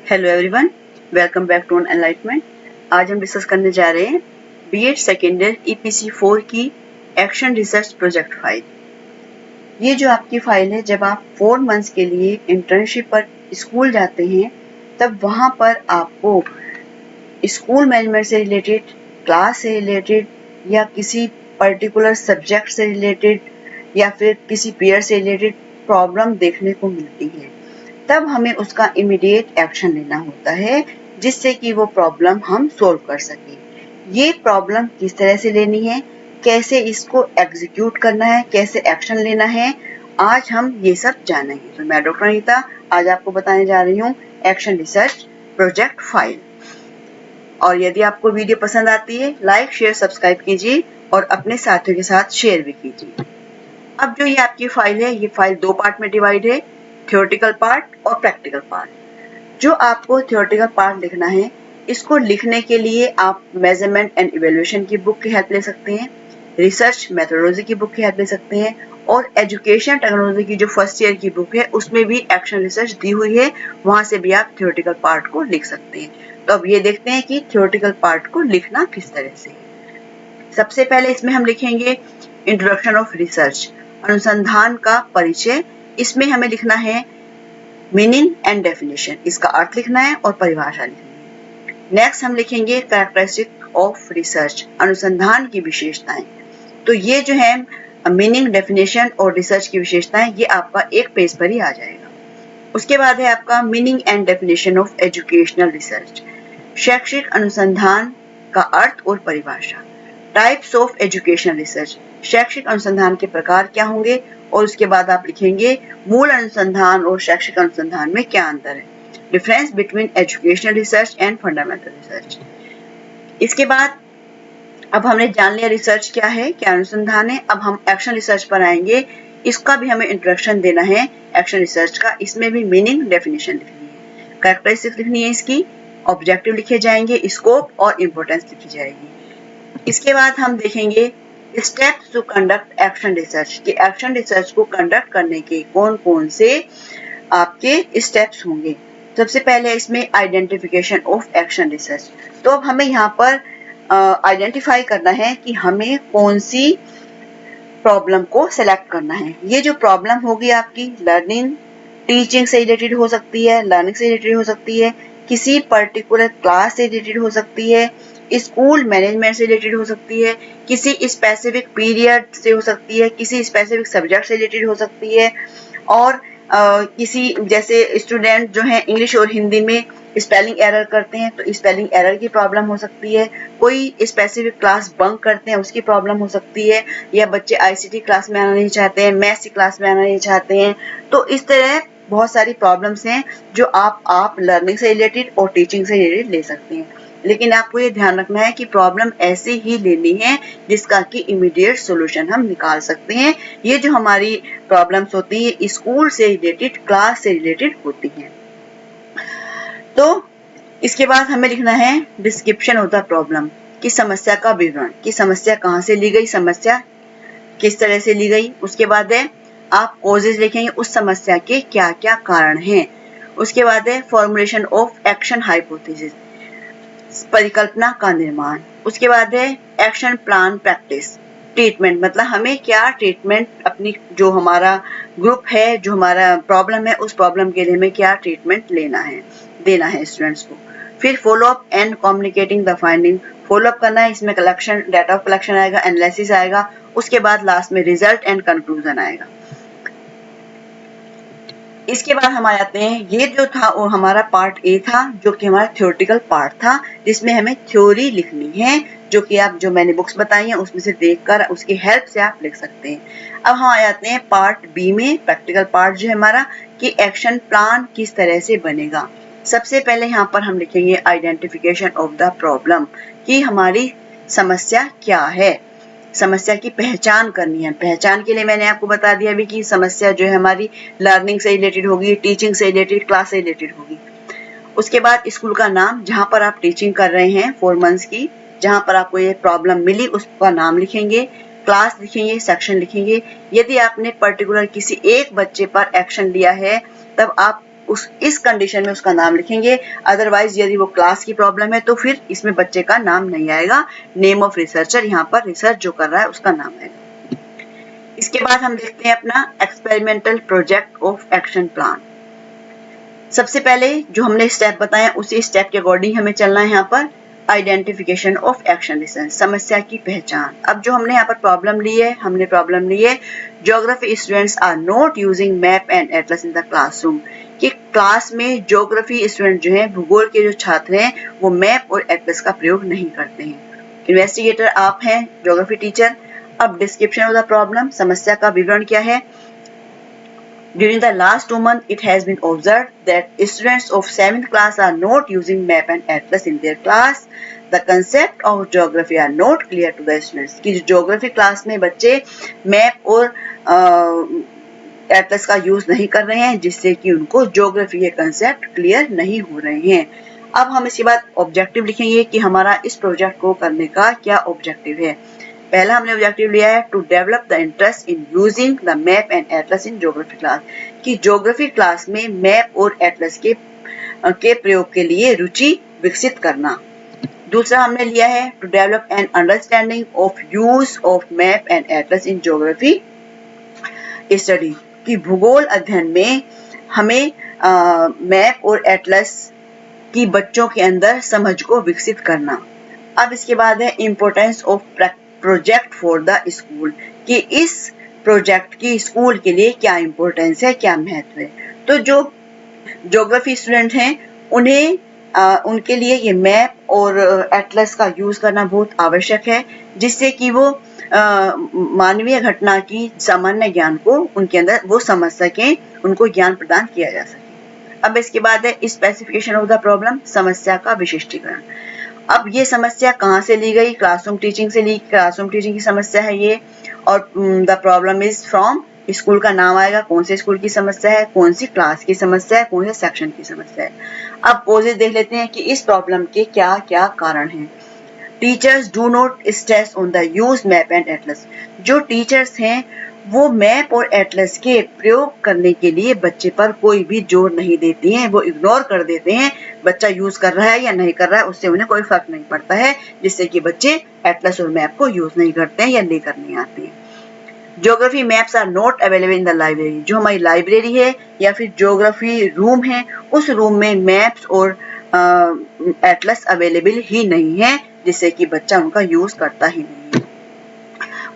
Hello everyone, welcome back to enlightenment. आज हम discuss करने जा रहे हैं बीएड सेकेंड ईयर ईपीसी 4 की एक्शन रिसर्च प्रोजेक्ट फाइल। ये जो आपकी फाइल है, जब आप 4 मंथ्स के लिए इंटर्नशिप पर स्कूल जाते हैं तब वहाँ पर आपको स्कूल मैनेजमेंट से रिलेटेड, क्लास से रिलेटेड या किसी पर्टिकुलर सब्जेक्ट से रिलेटेड या फिर किसी पेयर से रिलेटेड प्रॉब्लम देखने को मिलती है। तब हमें उसका इमीडिएट एक्शन लेना होता है जिससे कि वो प्रॉब्लम हम सोल्व कर सकें। ये प्रॉब्लम किस तरह से लेनी है, कैसे इसको एग्जीक्यूट करना है, कैसे एक्शन लेना है, आज हम ये सब जानेंगे। तो मैं डॉक्टर अनीता आज आपको बताने जा रही हूँ एक्शन रिसर्च प्रोजेक्ट फाइल। और यदि आपको वीडियो पसंद आती है, लाइक शेयर सब्सक्राइब कीजिए और अपने साथियों के साथ शेयर भी कीजिए। अब जो ये आपकी फाइल है, ये फाइल 2 पार्ट में डिवाइड है, थ्योरेटिकल पार्ट और प्रैक्टिकल पार्ट। जो आपको थ्योरेटिकल पार्ट लिखना है, इसको लिखने के लिए आप मेजरमेंट एंड इवैल्यूएशन की बुक की हेल्प ले सकते हैं, रिसर्च मेथोडोलॉजी की बुक की हेल्प ले सकते हैं और एजुकेशन टेक्नोलॉजी की जो फर्स्ट ईयर की बुक है उसमें भी एक्शन रिसर्च दी हुई है, वहां से भी आप थ्योरेटिकल पार्ट को लिख सकते हैं। तो अब ये देखते हैं कि थ्योरेटिकल पार्ट को लिखना किस तरह से। सबसे पहले इसमें हम लिखेंगे इंट्रोडक्शन ऑफ रिसर्च, अनुसंधान का परिचय। इसमें हमें लिखना है मीनिंग एंड डेफिनेशन, इसका अर्थ लिखना है और परिभाषा लिखनी है। नेक्स्ट हम लिखेंगे कैरेक्टरिस्टिक ऑफ रिसर्च, अनुसंधान की विशेषताएं। तो ये जो है मीनिंग, डेफिनेशन और रिसर्च की विशेषताएं, ये आपका एक पेज पर ही आ जाएगा। उसके बाद है आपका meaning and definition of educational research, शैक्षिक अनुसंधान का अर्थ और परिभाषा। टाइप्स ऑफ एजुकेशनल रिसर्च, शैक्षिक अनुसंधान के प्रकार क्या होंगे, और उसके बाद आप लिखेंगे मूल अनुसंधान और शैक्षिक अनुसंधान में क्या अंतर है, difference between educational research and fundamental research. इसके बाद अब हमने जान लिया रिसर्च क्या है, क्या अनुसंधान है। अब हम एक्शन रिसर्च पर आएंगे, इसका भी हमें इंट्रोडक्शन देना है एक्शन रिसर्च का। इसमें भी मीनिंग, डेफिनेशन लिखनी है, कैरेक्टरिस्टिक्स लिखनी है इसकी, ऑब्जेक्टिव लिखे जाएंगे, स्कोप और इंपोर्टेंस लिखी जाएगी। इसके बाद हम देखेंगे steps to conduct action research, कि एक्शन रिसर्च को कंडक्ट करने के कौन कौन से आपके स्टेप्स होंगे। सबसे पहले इसमें आइडेंटिफिकेशन ऑफ एक्शन रिसर्च। तो अब हमें यहाँ पर आइडेंटिफाई करना है कि हमें कौन सी प्रॉब्लम को सिलेक्ट करना है। ये जो प्रॉब्लम होगी आपकी लर्निंग, टीचिंग से रिलेटेड हो सकती है, लर्निंग से रिलेटेड हो सकती है, किसी पर्टिकुलर क्लास से रिलेटेड हो सकती है, स्कूल मैनेजमेंट से रिलेटेड हो सकती है, किसी स्पेसिफिक पीरियड से हो सकती है, किसी स्पेसिफिक सब्जेक्ट से रिलेटेड हो सकती है, और किसी जैसे स्टूडेंट जो है इंग्लिश और हिंदी में स्पेलिंग एरर करते हैं तो स्पेलिंग एरर की प्रॉब्लम हो सकती है, कोई स्पेसिफिक क्लास बंक करते हैं उसकी प्रॉब्लम हो सकती है, या बच्चे आईसीटी क्लास में आना नहीं चाहते हैं, मैथ्स की क्लास में आना नहीं चाहते हैं। तो इस तरह बहुत सारी प्रॉब्लम्स हैं जो आप लर्निंग से रिलेटेड और टीचिंग से रिलेटेड ले सकते हैं। लेकिन आपको ये ध्यान रखना है कि प्रॉब्लम ऐसे ही लेनी है जिसका कि इमीडिएट सॉल्यूशन हम निकाल सकते हैं। ये जो हमारी प्रॉब्लम्स होती है स्कूल से रिलेटेड, क्लास से रिलेटेड होती हैं। तो इसके बाद हमें लिखना है डिस्क्रिप्शन ऑफ द प्रॉब्लम, कि समस्या का विवरण, कि समस्या कहाँ से ली गई, समस्या किस तरह से ली गई। उसके बाद है आप कॉजेज लिखेंगे, उस समस्या के क्या क्या कारण हैं। उसके बाद है फॉर्मुलेशन ऑफ एक्शन हाइपोथेसिस, परिकल्पना का निर्माण। उसके बाद है एक्शन प्लान प्रैक्टिस, ट्रीटमेंट, मतलब हमें क्या ट्रीटमेंट, अपनी जो हमारा ग्रुप है, जो हमारा प्रॉब्लम है, उस प्रॉब्लम के लिए हमें क्या ट्रीटमेंट लेना है, देना है स्टूडेंट्स को। फिर follow up and communicating the finding, follow up करना है, इसमें कलेक्शन, डाटा ऑफ कलेक्शन आएगा, एनालिसिस आएगा, उसके बाद लास्ट में रिजल्ट एंड कंक्लूजन आएगा। इसके बाद हम आ जाते हैं, ये जो था वो हमारा पार्ट ए था, जो कि हमारा थ्योरेटिकल पार्ट था, जिसमें हमें थ्योरी लिखनी है, जो कि आप जो मैंने बुक्स बताई हैं उसमें से देखकर उसकी हेल्प से आप लिख सकते हैं। अब हम आ जाते हैं पार्ट बी में, प्रैक्टिकल पार्ट जो है हमारा, कि एक्शन प्लान किस तरह से बनेगा। सबसे पहले यहाँ पर हम लिखेंगे आइडेंटिफिकेशन ऑफ द प्रॉब्लम, कि हमारी समस्या क्या है, समस्या की पहचान करनी है। पहचान के लिए मैंने आपको बता दिया अभी कि समस्या जो है हमारी लर्निंग से रिलेटेड होगी, टीचिंग से रिलेटेड, क्लास से रिलेटेड होगी। उसके बाद स्कूल का नाम, जहां पर आप टीचिंग कर रहे हैं 4 मंथ्स की, जहां पर आपको ये प्रॉब्लम मिली उसका नाम लिखेंगे, क्लास लिखेंगे, सेक्शन लिखेंगे। यदि आपने पर्टिकुलर किसी एक बच्चे पर एक्शन लिया है तब आप इस कंडीशन में उसका नाम लिखेंगे। अदरवाइज यदि वो क्लास की प्रॉब्लम है तो फिर इसमें बच्चे का नाम नहीं आएगा। नेम ऑफ रिसर्चर, यहाँ पर रिसर्च जो कर रहा है उसका नाम आएगा। इसके बाद हम देखते हैं अपना experimental project of action plan. सबसे पहले जो हमने स्टेप बताए उसी स्टेप के अकॉर्डिंग हमें चलना है। यहाँ पर आइडेंटिफिकेशन ऑफ एक्शन रिसर्च, समस्या की पहचान। अब जो हमने यहाँ पर प्रॉब्लम ली है geography students are not using map and atlas in the classroom, कि क्लास में ज्योग्राफी स्टूडेंट जो हैं, भूगोल के जो छात्र हैं, वो मैप और एटलस का प्रयोग नहीं करते हैं। इन्वेस्टिगेटर आप हैं, ज्योग्राफी टीचर। अब डिस्क्रिप्शन ऑफ द प्रॉब्लम, समस्या का विवरण क्या है। During the last 2 months, it has been observed that students of 7th class are not using map and atlas in their class. The concept of geography are not clear to the students. कि जो geography class में बच्चे map और Atlas का use नहीं कर रहे हैं, जिससे कि उनको ज्योग्राफी के कंसेप्ट क्लियर नहीं हो रहे हैं। अब हम इसके बाद ऑब्जेक्टिव लिखेंगे कि हमारा इस प्रोजेक्ट को करने का क्या ऑब्जेक्टिव है। पहला हमने ऑब्जेक्टिव लिया है to develop the interest in using the map and atlas in geography class, कि ज्योग्राफी क्लास में मैप और एटलस के प्रयोग के लिए रुचि विकसित करना। दूसरा हमने लिया है to develop an understanding of use of map and atlas in geography study, कि भूगोल अध्ययन में हमें मैप और एटलस की बच्चों के अंदर समझ को विकसित करना। अब इसके बाद है importance of project for the school, कि इस प्रोजेक्ट की स्कूल के लिए क्या इम्पोर्टेंस है, क्या महत्व है। तो जो ज्योग्राफी स्टूडेंट हैं उन्हें उनके लिए ये मैप और एटलस का यूज करना बहुत आवश्यक है, जिससे कि वो मानवीय घटना की सामान्य ज्ञान को उनके अंदर वो समझ सकें, उनको ज्ञान प्रदान किया जा सके। अब इसके बाद है स्पेसिफिकेशन ऑफ द प्रॉब्लम, समस्या का विशिष्टीकरण। अब ये समस्या कहाँ से ली गई, क्लासरूम टीचिंग से ली, क्लासरूम टीचिंग की समस्या है ये। और the problem is from, school का नाम आएगा, कौन से स्कूल की समस्या है, कौन सी क्लास की समस्या है, कौन से सेक्शन की समस्या है। अब कोजेस देख लेते हैं कि इस प्रॉब्लम के क्या क्या कारण हैं। Teachers do not stress on the use map and Atlas, जो टीचर्स हैं वो मैप और एटलस के प्रयोग करने के लिए बच्चे पर कोई भी जोर नहीं देती हैं, वो इग्नोर कर देते हैं। बच्चा यूज कर रहा है या नहीं कर रहा है उससे उन्हें कोई फर्क नहीं पड़ता है, जिससे कि बच्चे एटलस और मैप को यूज नहीं करते हैं या लेकर नहीं आते हैं। Geography maps are not available in the library, जो हमारी लाइब्रेरी है या फिर ज्योग्राफी रूम है, उस रूम में मैप्स और एटलस अवेलेबल ही नहीं है, जिससे कि बच्चा उनका यूज करता ही नहीं है।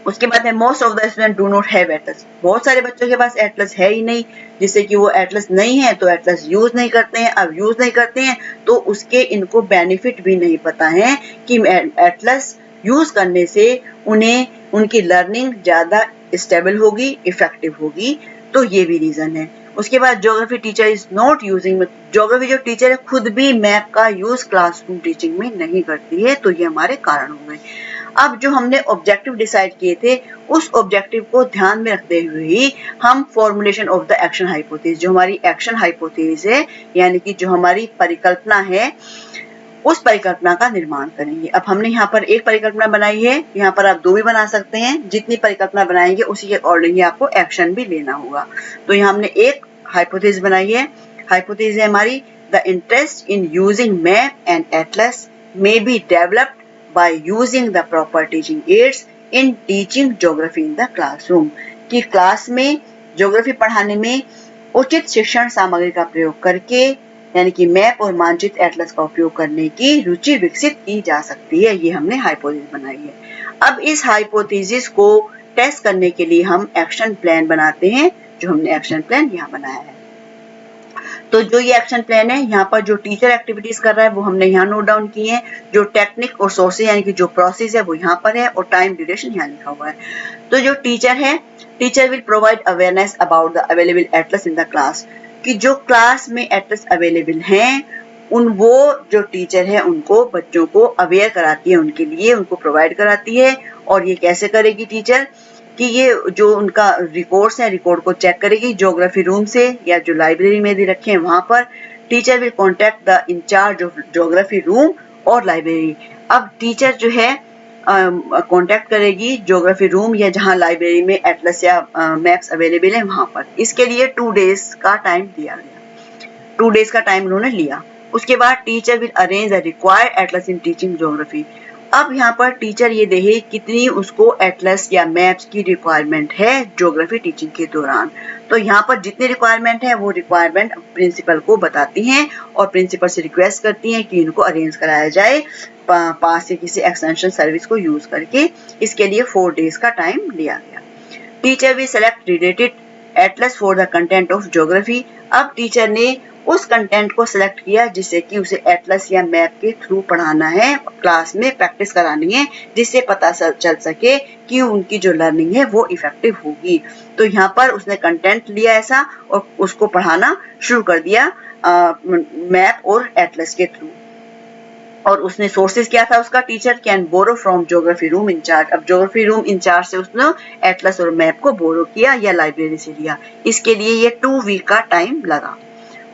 उसके बाद है most of the student do not have Atlas, बहुत सारे बच्चों के पास एटलस है ही नहीं, जिससे कि वो एटलस नहीं है तो एटलस यूज नहीं करते हैं। अब यूज नहीं करते हैं तो उसके इनको बेनिफिट भी नहीं पता है कि एटलस यूज करने से उन्हें उनकी लर्निंग ज्यादा स्टेबल होगी, इफेक्टिव होगी, तो ये भी रीजन है। उसके बाद geography teacher is not using, geography जो टीचर है खुद भी मैप का यूज क्लासरूम टीचिंग में नहीं करती है, तो ये हमारे कारण हो गए। अब जो हमने ऑब्जेक्टिव डिसाइड किए थे उस ऑब्जेक्टिव को ध्यान में रखते हुए ही हम formulation of the action hypothesis, जो हमारी एक्शन हाइपोथेसिस है यानी कि जो हमारी परिकल्पना है, उस परिकल्पना का निर्माण करेंगे। अब हमने यहाँ पर एक परिकल्पना बनाई है, यहाँ पर आप 2 भी बना सकते हैं। जितनी परिकल्पना बनाएंगे उसी के अकॉर्डिंग आपको एक्शन भी लेना होगा। तो यहाँ हमने एक हाइपोथेसिस बनाई है। हाइपोथेसिस है हमारी the interest in using map and Atlas may be developed by using the proper teaching aids in teaching geography in the classroom, कि क्लास में ज्योग्राफी पढ़ाने में उचित शिक्षण सामग्री का प्रयोग करके यानी कि मैप और मानचित्र एटलस का उपयोग करने की रुचि विकसित की जा सकती है। ये हमने हाइपोथेसिस बनाई है। अब इस हाइपोथेसिस को टेस्ट करने के लिए हम एक्शन प्लान बनाते हैं, जो हमने एक्शन प्लान यहाँ बनाया है। तो जो ये एक्शन प्लान है, यहाँ पर जो टीचर एक्टिविटीज कर रहा है वो हमने यहाँ नोट डाउन किए हैं। जो टेक्निक और सोर्सेज यानी कि जो प्रोसेस है वो यहाँ पर है और टाइम ड्यूरेशन यहाँ लिखा हुआ है। तो जो टीचर है, teacher will provide awareness about the available Atlas in the class, कि जो क्लास में एटलस अवेलेबल हैं वो जो टीचर है उनको बच्चों को अवेयर कराती है, उनके लिए उनको प्रोवाइड कराती है। और ये कैसे करेगी टीचर, कि ये जो उनका रिकॉर्ड्स है, रिकॉर्ड को चेक करेगी ज्योग्राफी रूम से या जो लाइब्रेरी में भी रखे हैं वहां पर। Teacher will contact the incharge of geography room और लाइब्रेरी। अब टीचर जो है कॉन्टेक्ट करेगी ज्योग्राफी रूम या जहां लाइब्रेरी में एटलस या मैप्स अवेलेबल है वहां पर। इसके लिए 2 days का टाइम दिया गया। 2 डेज का टाइम उन्होंने लिया। उसके बाद teacher will arrange the required Atlas in teaching geography. अब यहाँ पर टीचर ये देखे कितनी उसको एटलस या मैप्स की रिक्वायरमेंट है ज्योग्राफी टीचिंग के दौरान। तो यहाँ पर जितनी रिक्वायरमेंट है वो रिक्वायरमेंट प्रिंसिपल को बताती हैं और प्रिंसिपल से रिक्वेस्ट करती हैं कि इनको अरेंज कराया जाए पास से किसी एक्सटेंशन सर्विस को यूज करके। इसके लिए 4 डेज का टाइम लिया गया। Teacher will select related Atlas for the content of geography. अब टीचर ने उस कंटेंट को सिलेक्ट किया जिससे कि उसे एटलस या मैप के थ्रू पढ़ाना है, क्लास में प्रैक्टिस करानी है, जिससे पता चल सके कि उनकी जो लर्निंग है वो इफेक्टिव होगी। तो यहाँ पर उसने कंटेंट लिया ऐसा और उसको पढ़ाना शुरू कर दिया मैप और एटलस के थ्रू। और उसने सोर्सेज क्या था उसका, teacher can borrow from geography room incharge. अब ज्योग्राफी रूम इंचार्ज से उसने एटलस और मैप को बोरो किया या लाइब्रेरी से लिया। इसके लिए ये 2 वीक का टाइम लगा।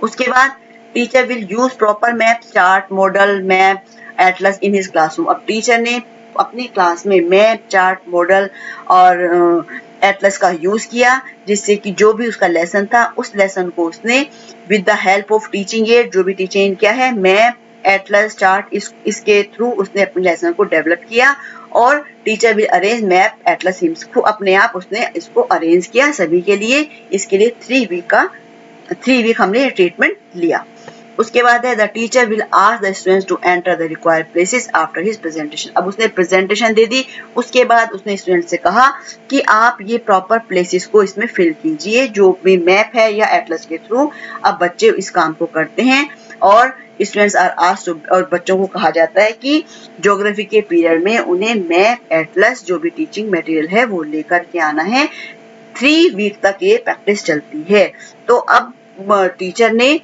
उसके बाद teacher will use proper map, chart, model, map, Atlas in his classroom. अब टीचर ने अपनी क्लास में मैप, चार्ट, मॉडल और एटलस का यूज किया जिससे कि जो भी उसका लेसन था उस लेसन को उसने with the help of teaching add, जो भी टीचिंग क्या है, मैप, एटलस, चार्ट, इसके थ्रू उसने अपने लेसन को डेवलप किया। और teacher will arrange map, Atlas hymns अपने आप उसने इसको अरेंज किया सभी के लिए। इसके लिए 3 वीक हमने ट्रीटमेंट लिया। उसके बाद है the teacher will ask the students to enter the required places after his presentation. अब उसने प्रेजेंटेशन दे दी, उसके बाद उसने स्टूडेंट से कहा कि आप ये प्रॉपर प्लेसेस को इसमें फिल कीजिए जो भी मैप है या एटलस के थ्रू। अब बच्चे इस काम को करते हैं और स्टूडेंट्स आर आस्क्ड, और बच्चों को कहा जाता है कि ज्योग्राफी के पीरियड में उन्हें मैप, एटलस, जो भी टीचिंग मटेरियल है वो लेकर के आना है। 3 वीक तक ये प्रैक्टिस चलती है। तो अब टीचर ने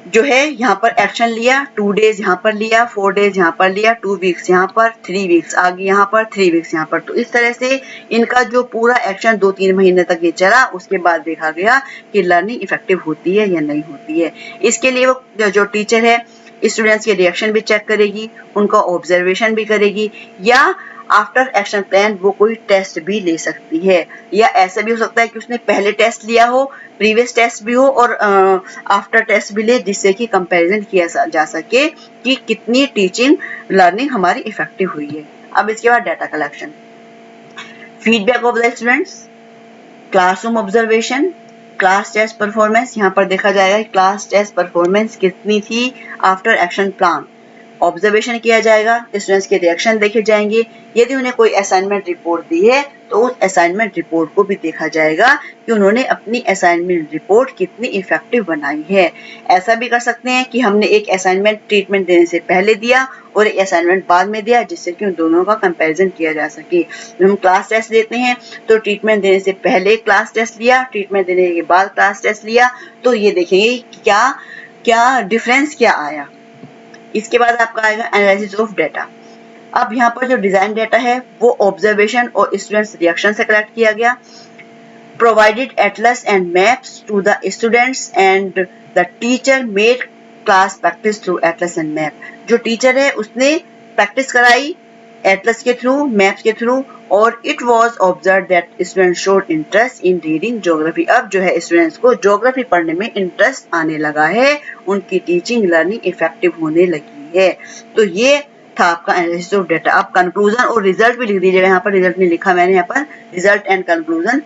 जो है यहाँ पर एक्शन लिया, 2 डेज यहाँ पर लिया, 4 डेज यहाँ पर लिया, 2 वीक्स यहाँ पर, 3 वीक्स आगे यहाँ पर, 3 वीक्स यहाँ पर। तो इस तरह से इनका जो पूरा एक्शन 2-3 महीने तक ये चला। उसके बाद देखा गया कि लर्निंग इफेक्टिव होती है या नहीं होती है। इसके लिए वो जो टीचर है स्टूडेंट्स के रिएक्शन भी चेक करेगी, उनका ऑब्जर्वेशन भी करेगी, या आफ्टर एक्शन प्लान वो कोई टेस्ट भी ले सकती है। या ऐसा भी हो सकता है कि उसने पहले टेस्ट लिया हो, प्रीवियस टेस्ट भी हो और आफ्टर टेस्ट भी ले, जिससे कि कंपैरिजन किया जा सके कि कितनी टीचिंग लर्निंग हमारी इफेक्टिव हुई है। अब इसके बाद data collection, feedback of the students, classroom observation, class test performance. यहाँ पर देखा जाएगा कि क्लास टेस्ट परफॉर्मेंस कितनी थी आफ्टर एक्शन प्लान। ऑब्जर्वेशन किया जाएगा, स्टूडेंट्स के रिएक्शन देखे जाएंगे। यदि उन्हें कोई असाइनमेंट रिपोर्ट दी है तो उस असाइनमेंट रिपोर्ट को भी देखा जाएगा कि उन्होंने अपनी असाइनमेंट रिपोर्ट कितनी इफेक्टिव बनाई है। ऐसा भी कर सकते हैं कि हमने एक असाइनमेंट ट्रीटमेंट देने से पहले दिया और एक असाइनमेंट बाद में दिया, जिससे कि उन दोनों का कंपैरिजन किया जा सके। जब हम क्लास टेस्ट देते हैं तो ट्रीटमेंट देने से पहले क्लास टेस्ट लिया, ट्रीटमेंट देने के बाद क्लास टेस्ट लिया, तो ये देखेंगे क्या डिफरेंस क्या आया। इसके बाद आपका आएगा एनालिसिस ऑफ डाटा। अब यहाँ पर जो डिजाइन डाटा है वो ऑब्जर्वेशन और स्टूडेंट्स रिएक्शन से कलेक्ट किया गया। Provided atlas and maps to the students and the teacher made class practice through atlas and map. जो टीचर है उसने प्रैक्टिस कराई एटलस के थ्रू, मैप्स के थ्रू, और it was observe that student showed interest in reading geography. अब जो है स्टूडेंट्स को ज्योग्राफी पढ़ने में इंटरेस्ट आने लगा है, उनकी टीचिंग लर्निंग इफेक्टिव होने लगी है। तो ये था आपका एनालिसिस ऑफ डाटा। आप कंक्लूजन और रिजल्ट भी लिख दीजिएगा। यहाँ पर रिजल्ट नहीं लिखा मैंने, यहाँ पर रिजल्ट एंड कंक्लूजन।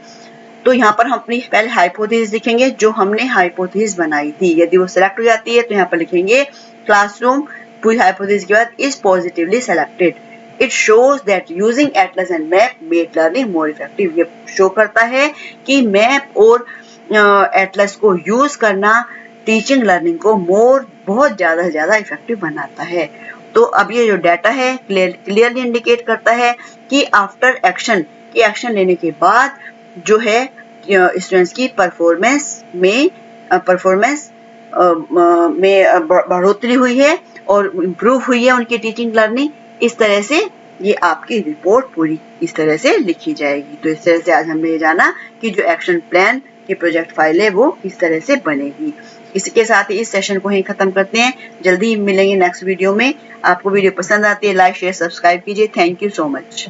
तो यहाँ पर हम अपनी पहले हाइपोथेसिस लिखेंगे जो हमने हाइपोथेसिस बनाई थी। यदि वो सिलेक्ट हो जाती है तो यहाँ पर लिखेंगे क्लासरूम, पूरी हाइपोथेसिस के बाद is positively selected. It shows that using atlas and map made learning more effective। ये शो करता है कि मैप और एटलस को यूज करना टीचिंग लर्निंग को बहुत ज्यादा से ज्यादा इफेक्टिव बनाता है। तो अब ये जो डाटा है क्लियरली इंडिकेट करता है कि आफ्टर एक्शन के एक्शन लेने के बाद जो है स्टूडेंट्स की परफॉर्मेंस में बढ़ोतरी हुई है और इम्प्रूव हुई है उनकी टीचिंग लर्निंग। इस तरह से ये आपकी रिपोर्ट पूरी इस तरह से लिखी जाएगी। तो इस तरह से आज हमने ये जाना कि जो एक्शन प्लान की प्रोजेक्ट फाइल है वो किस तरह से बनेगी। इसके साथ ही इस सेशन को ही खत्म करते हैं। जल्दी मिलेंगे नेक्स्ट वीडियो में। आपको वीडियो पसंद आती है लाइक शेयर सब्सक्राइब कीजिए। Thank you so much.